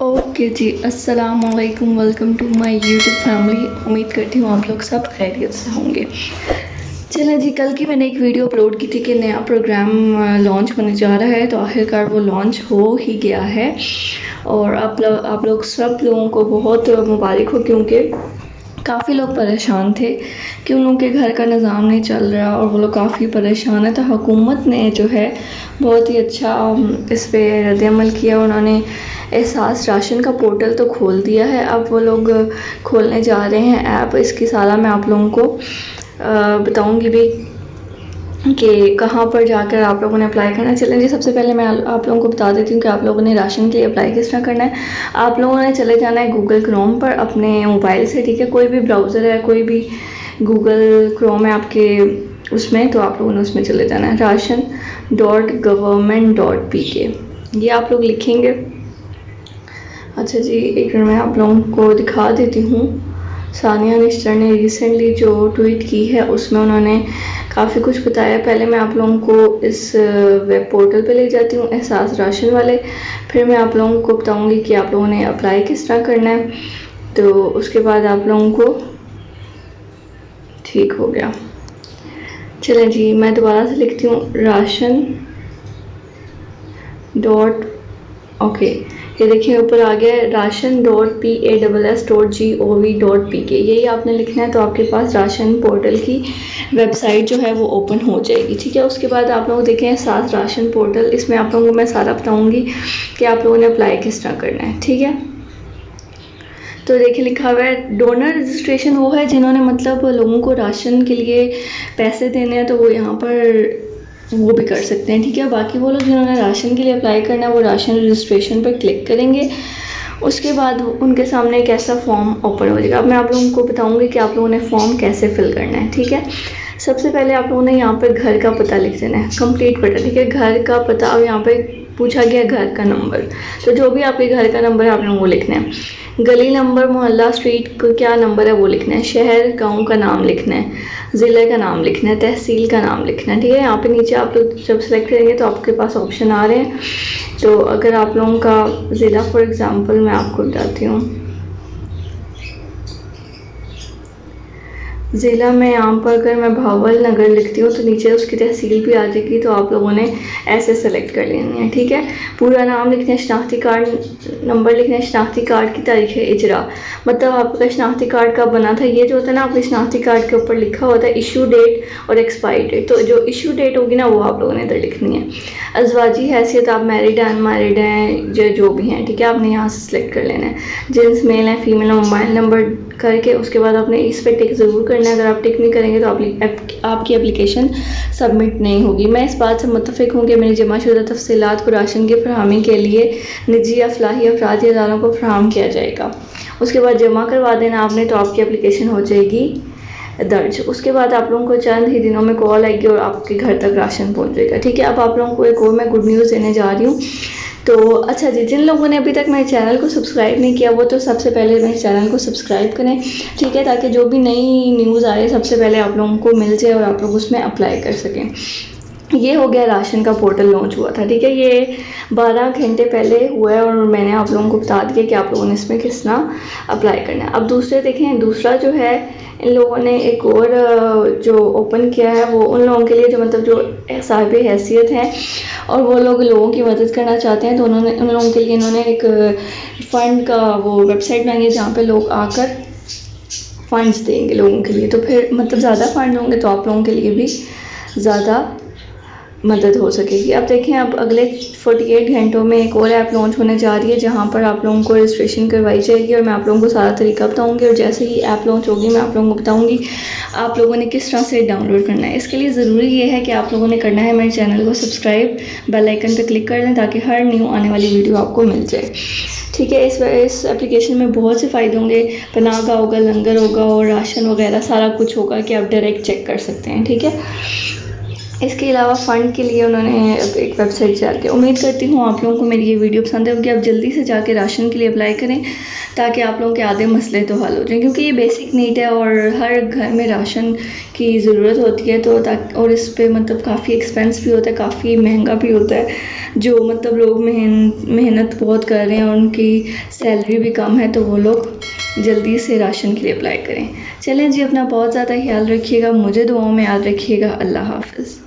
Okay जी, अस्सलाम वालेकुम। Welcome to my YouTube family. उम्मीद करती हूँ आप लोग सब खैरियत से होंगे। चलें जी, कल की मैंने एक वीडियो अपलोड की थी कि नया प्रोग्राम लॉन्च होने जा रहा है, तो आखिरकार वो लॉन्च हो ही गया है और आप लोग सब लोगों को बहुत मुबारक हो, क्योंकि काफ़ी लोग परेशान थे कि उन लोगों के घर का निज़ाम नहीं चल रहा और वो लोग काफ़ी परेशान है। तो हुकूमत ने जो है बहुत ही अच्छा इस पे रद्द-ए-अमल किया। उन्होंने एहसास राशन का पोर्टल तो खोल दिया है, अब वो लोग खोलने जा रहे हैं ऐप। इसकी सारा मैं आप लोगों को बताऊंगी भी कि कहाँ पर जाकर आप लोगों ने अप्लाई करना है। चलें जी, सबसे पहले मैं आप लोगों को बता देती हूँ कि आप लोगों ने राशन के लिए अप्लाई किस तरह करना है। आप लोगों ने चले जाना है गूगल क्रोम पर अपने मोबाइल से, ठीक है। कोई भी ब्राउज़र है, कोई भी गूगल क्रोम है आपके उसमें, तो आप लोगों ने उसमें चले जाना है ration.government.pk, ये आप लोग लिखेंगे। अच्छा जी, एक मिनट मैं आप लोगों को दिखा देती हूँ। सानिया निश्चर ने रिसेंटली जो ट्वीट की है उसमें उन्होंने काफ़ी कुछ बताया। पहले मैं आप लोगों को इस वेब पोर्टल पे ले जाती हूँ, एहसास राशन वाले। फिर मैं आप लोगों को बताऊँगी कि आप लोगों ने अप्लाई किस तरह करना है। तो उसके बाद आप लोगों को ठीक हो गया। चलें जी, मैं दोबारा से लिखती हूँ ओके, ये देखिए ऊपर आ गया ration.PASS.gov.pk, यही आपने लिखना है। तो आपके पास राशन पोर्टल की वेबसाइट जो है वो ओपन हो जाएगी, ठीक है। उसके बाद आप लोग देखें साथ राशन पोर्टल, इसमें आप लोगों को मैं सारा बताऊंगी कि आप लोगों ने अप्लाई किस तरह करना है, ठीक है। तो देखिए लिखा हुआ है डोनर रजिस्ट्रेशन, वो है जिन्होंने मतलब लोगों को राशन के लिए पैसे देने हैं, तो वो यहाँ पर वो भी कर सकते हैं, ठीक है। बाकी वो लोग जिन्होंने राशन के लिए अप्लाई करना है वो राशन रजिस्ट्रेशन पर क्लिक करेंगे। उसके बाद उनके सामने एक ऐसा फॉर्म ओपन हो जाएगा। अब मैं आप लोगों को बताऊंगी कि आप लोगों ने फॉर्म कैसे फिल करना है, ठीक है। सबसे पहले आप लोगों ने यहाँ पर घर का पता लिख देना है, कंप्लीट पता, ठीक है। घर का पता, अब यहाँ पे पूछा गया घर का नंबर, तो जो भी आपके घर का नंबर है आप लोगों को लिखना है। गली नंबर, मोहल्ला, स्ट्रीट को क्या नंबर है वो लिखना है। शहर गांव का नाम लिखना है, ज़िले का नाम लिखना है, तहसील का नाम लिखना है, ठीक है। यहाँ पे नीचे आप लोग जब सेलेक्ट करेंगे तो आपके पास ऑप्शन आ रहे हैं। तो अगर आप लोगों का ज़िला फॉर एग्ज़ाम्पल मैं आपको बताती हूँ, ज़िला में यहाँ पर अगर मैं भावल नगर लिखती हूँ तो नीचे उसकी तहसील भी आ जाएगी। तो आप लोगों ने ऐसे सेलेक्ट कर लेनी है, ठीक है। पूरा नाम लिखना है, शनाख्ती कार्ड नंबर लिखना है, शनाख्ती कार्ड की तारीख इजरा, मतलब आपका शनाख्ती कार्ड कब बना था, ये जो होता है ना आपके शनाख्ती कार्ड के ऊपर लिखा होता है इशू डेट और एक्सपायरी डेट। तो जो इशू डेट होगी ना वो आप लोगों ने इधर लिखनी है। अजवाजी हैसियत, आप मैरिड हैं अनमैरिड हैं जो भी हैं, ठीक है, आपने यहाँ से सिलेक्ट कर लेना है। जेंट्स मेल है फीमेल, मोबाइल नंबर करके उसके बाद आपने इस पर टिक ज़रूर करना है। अगर आप टिक नहीं करेंगे तो आपकी एप्लीकेशन सबमिट नहीं होगी। मैं इस बात से मुत्तफ़िक हूँ कि मेरी जमाशुदा तफसीलात को राशन की फरहमी के लिए निजी या फलाही अफरादी इदारों को फराहम किया जाएगा। उसके बाद जमा करवा देना आपने, तो आपकी एप्लीकेशन हो जाएगी दर्ज। उसके बाद आप लोगों को चंद ही दिनों में कॉल आएगी और आपके घर तक राशन पहुँच जाएगा, ठीक है। अब आप लोगों को एक और मैं गुड न्यूज़ देने जा रही हूँ। तो अच्छा जी, जिन लोगों ने अभी तक मेरे चैनल को सब्सक्राइब नहीं किया वो तो सबसे पहले मेरे चैनल को सब्सक्राइब करें, ठीक है, ताकि जो भी नई न्यूज़ आए सबसे पहले आप लोगों को मिल जाए और आप लोग उसमें अप्लाई कर सकें। ये हो गया राशन का पोर्टल लॉन्च हुआ था, ठीक है। ये 12 घंटे पहले हुआ है और मैंने आप लोगों को बता दिया कि आप लोगों ने इसमें किस तरह अप्लाई करना है। अब दूसरे देखें, दूसरा जो है इन लोगों ने एक और जो ओपन किया है वो उन लोगों के लिए जो मतलब जो साहिब हैसियत हैं और वो लोग लोगों की मदद करना चाहते हैं। तो उन लोगों के लिए इन्होंने एक फ़ंड का वो वेबसाइट बनाई है जहाँ पे लोग आकर फ़ंड्स देंगे लोगों के लिए। तो फिर मतलब ज़्यादा फ़ंड होंगे तो आप लोगों के लिए भी ज़्यादा मदद हो सकेगी। अब देखें, अब अगले 48 घंटों में एक और ऐप लॉन्च होने जा रही है जहां पर आप लोगों को रजिस्ट्रेशन करवाई जाएगी और मैं आप लोगों को सारा तरीका बताऊंगी। और जैसे ही ऐप लॉन्च होगी मैं आप लोगों को बताऊंगी आप लोगों ने किस तरह से डाउनलोड करना है। इसके लिए ज़रूरी ये है कि आप लोगों ने करना है मेरे चैनल को सब्सक्राइब, बेल आइकन पर क्लिक कर लें ताकि हर न्यू आने वाली वीडियो आपको मिल जाए, ठीक है। इस एप्लीकेशन में बहुत से फ़ायदे होंगे, पनाह का होगा, लंगर होगा और राशन वगैरह सारा कुछ होगा कि आप डायरेक्ट चेक कर सकते हैं, ठीक है। इसके अलावा फ़ंड के लिए उन्होंने एक वेबसाइट तैयार की। उम्मीद करती हूँ आप लोगों को मेरी ये वीडियो पसंद होगी। आप जल्दी से जाके राशन के लिए अप्लाई करें ताकि आप लोगों के आधे मसले तो हल हो जाएं, क्योंकि ये बेसिक नीड है और हर घर में राशन की ज़रूरत होती है। तो और इस पे मतलब काफ़ी एक्सपेंस भी होता है, काफ़ी महंगा भी होता है। जो मतलब लोग मेहनत बहुत कर रहे हैं और उनकी सैलरी भी कम है, तो वो लोग जल्दी से राशन के लिए अप्लाई करें। चलें जी, अपना बहुत ज़्यादा ख्याल रखिएगा, मुझे दुआओं में याद रखिएगा। अल्लाह हाफ़िज़।